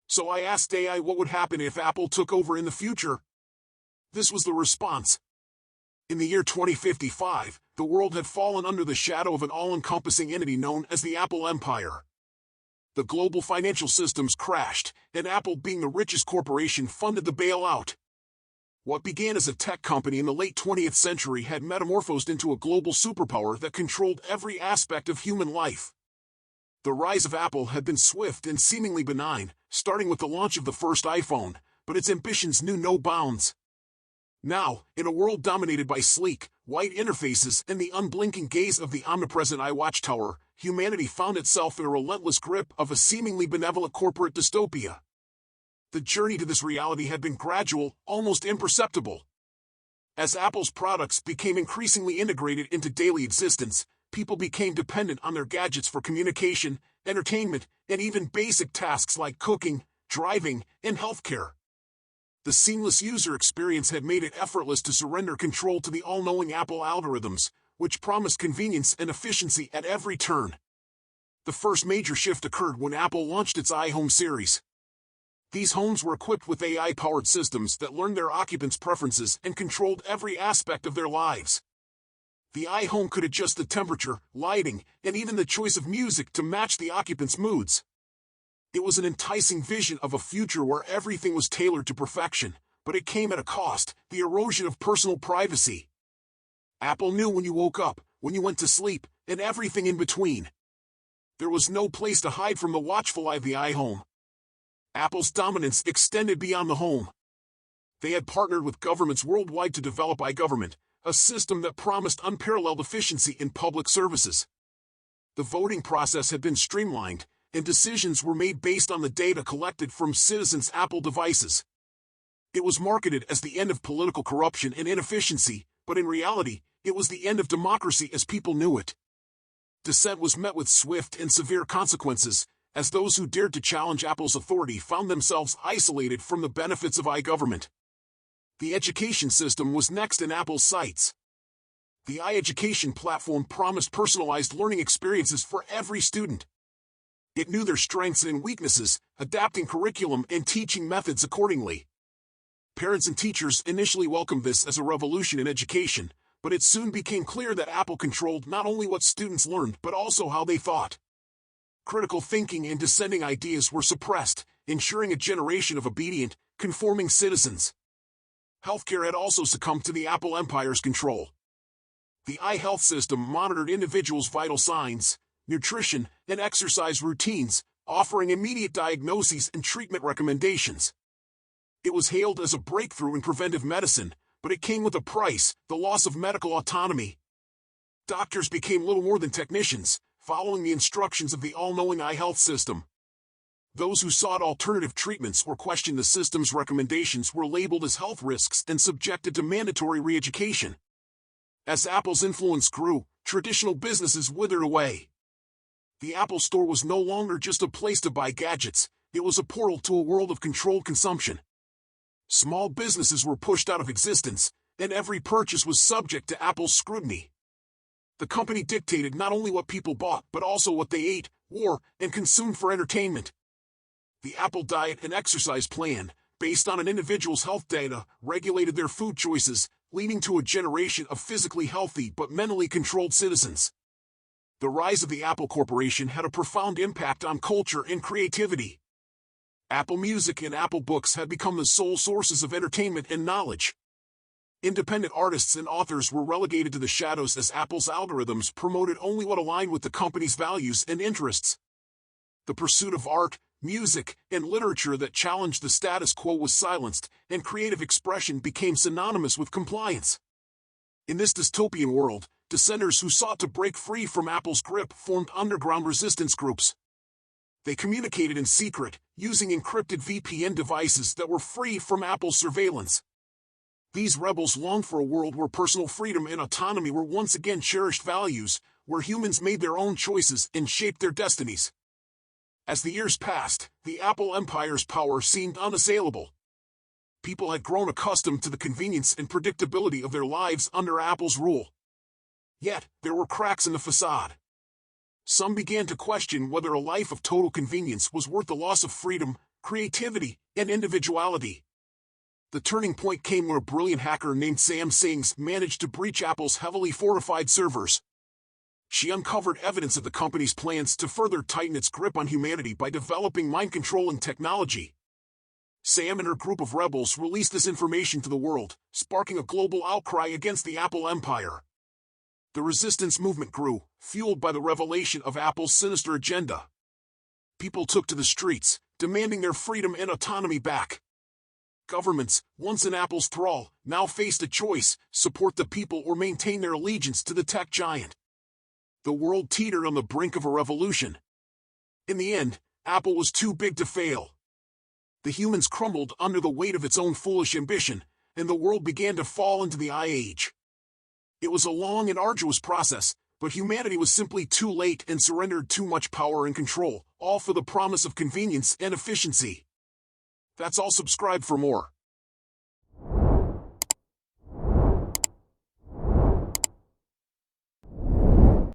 So I asked AI what would happen if Apple took over in the future. This was the response. In the year 2055, the world had fallen under the shadow of an all-encompassing entity known as the Apple Empire. The global financial systems crashed, and Apple, being the richest corporation, funded the bailout. What began as a tech company in the late 20th century had metamorphosed into a global superpower that controlled every aspect of human life. The rise of Apple had been swift and seemingly benign, starting with the launch of the first iPhone, but its ambitions knew no bounds. Now, in a world dominated by sleek, white interfaces and the unblinking gaze of the omnipresent iWatchTower, humanity found itself in a relentless grip of a seemingly benevolent corporate dystopia. The journey to this reality had been gradual, almost imperceptible. As Apple's products became increasingly integrated into daily existence, people became dependent on their gadgets for communication, entertainment, and even basic tasks like cooking, driving, and healthcare. The seamless user experience had made it effortless to surrender control to the all-knowing Apple algorithms, which promised convenience and efficiency at every turn. The first major shift occurred when Apple launched its iHome series. These homes were equipped with AI-powered systems that learned their occupants' preferences and controlled every aspect of their lives. The iHome could adjust the temperature, lighting, and even the choice of music to match the occupants' moods. It was an enticing vision of a future where everything was tailored to perfection, but it came at a cost: the erosion of personal privacy. Apple knew when you woke up, when you went to sleep, and everything in between. There was no place to hide from the watchful eye of the iHome. Apple's dominance extended beyond the home. They had partnered with governments worldwide to develop iGovernment, a system that promised unparalleled efficiency in public services. The voting process had been streamlined, and decisions were made based on the data collected from citizens' Apple devices. It was marketed as the end of political corruption and inefficiency, but in reality, it was the end of democracy as people knew it. Dissent was met with swift and severe consequences, as those who dared to challenge Apple's authority found themselves isolated from the benefits of iGovernment. The education system was next in Apple's sights. The iEducation platform promised personalized learning experiences for every student. It knew their strengths and weaknesses, adapting curriculum and teaching methods accordingly. Parents and teachers initially welcomed this as a revolution in education, but it soon became clear that Apple controlled not only what students learned but also how they thought. Critical thinking and dissenting ideas were suppressed, ensuring a generation of obedient, conforming citizens. Healthcare had also succumbed to the Apple empire's control. The iHealth system monitored individuals' vital signs, nutrition, and exercise routines, offering immediate diagnoses and treatment recommendations. It was hailed as a breakthrough in preventive medicine, but it came with a price: the loss of medical autonomy. Doctors became little more than technicians, following the instructions of the all-knowing iHealth system. Those who sought alternative treatments or questioned the system's recommendations were labeled as health risks and subjected to mandatory re-education. As Apple's influence grew, traditional businesses withered away. The Apple Store was no longer just a place to buy gadgets, it was a portal to a world of controlled consumption. Small businesses were pushed out of existence, and every purchase was subject to Apple's scrutiny. The company dictated not only what people bought but also what they ate, wore, and consumed for entertainment. The Apple Diet and Exercise Plan, based on an individual's health data, regulated their food choices, leading to a generation of physically healthy but mentally controlled citizens. The rise of the Apple Corporation had a profound impact on culture and creativity. Apple Music and Apple Books had become the sole sources of entertainment and knowledge. Independent artists and authors were relegated to the shadows as Apple's algorithms promoted only what aligned with the company's values and interests. The pursuit of art, music, and literature that challenged the status quo was silenced, and creative expression became synonymous with compliance. In this dystopian world, dissenters who sought to break free from Apple's grip formed underground resistance groups. They communicated in secret, using encrypted VPN devices that were free from Apple's surveillance. These rebels longed for a world where personal freedom and autonomy were once again cherished values, where humans made their own choices and shaped their destinies. As the years passed, the Apple empire's power seemed unassailable. People had grown accustomed to the convenience and predictability of their lives under Apple's rule. Yet, there were cracks in the facade. Some began to question whether a life of total convenience was worth the loss of freedom, creativity, and individuality. The turning point came where a brilliant hacker named Sam Sings managed to breach Apple's heavily fortified servers. She uncovered evidence of the company's plans to further tighten its grip on humanity by developing mind-controlling technology. Sam and her group of rebels released this information to the world, sparking a global outcry against the Apple empire. The resistance movement grew, fueled by the revelation of Apple's sinister agenda. People took to the streets, demanding their freedom and autonomy back. Governments, once in Apple's thrall, now faced a choice: support the people or maintain their allegiance to the tech giant. The world teetered on the brink of a revolution. In the end, Apple was too big to fail. The humans crumbled under the weight of its own foolish ambition, and the world began to fall into the Age. It was a long and arduous process, but humanity was simply too late and surrendered too much power and control, all for the promise of convenience and efficiency. That's all. Subscribe for more.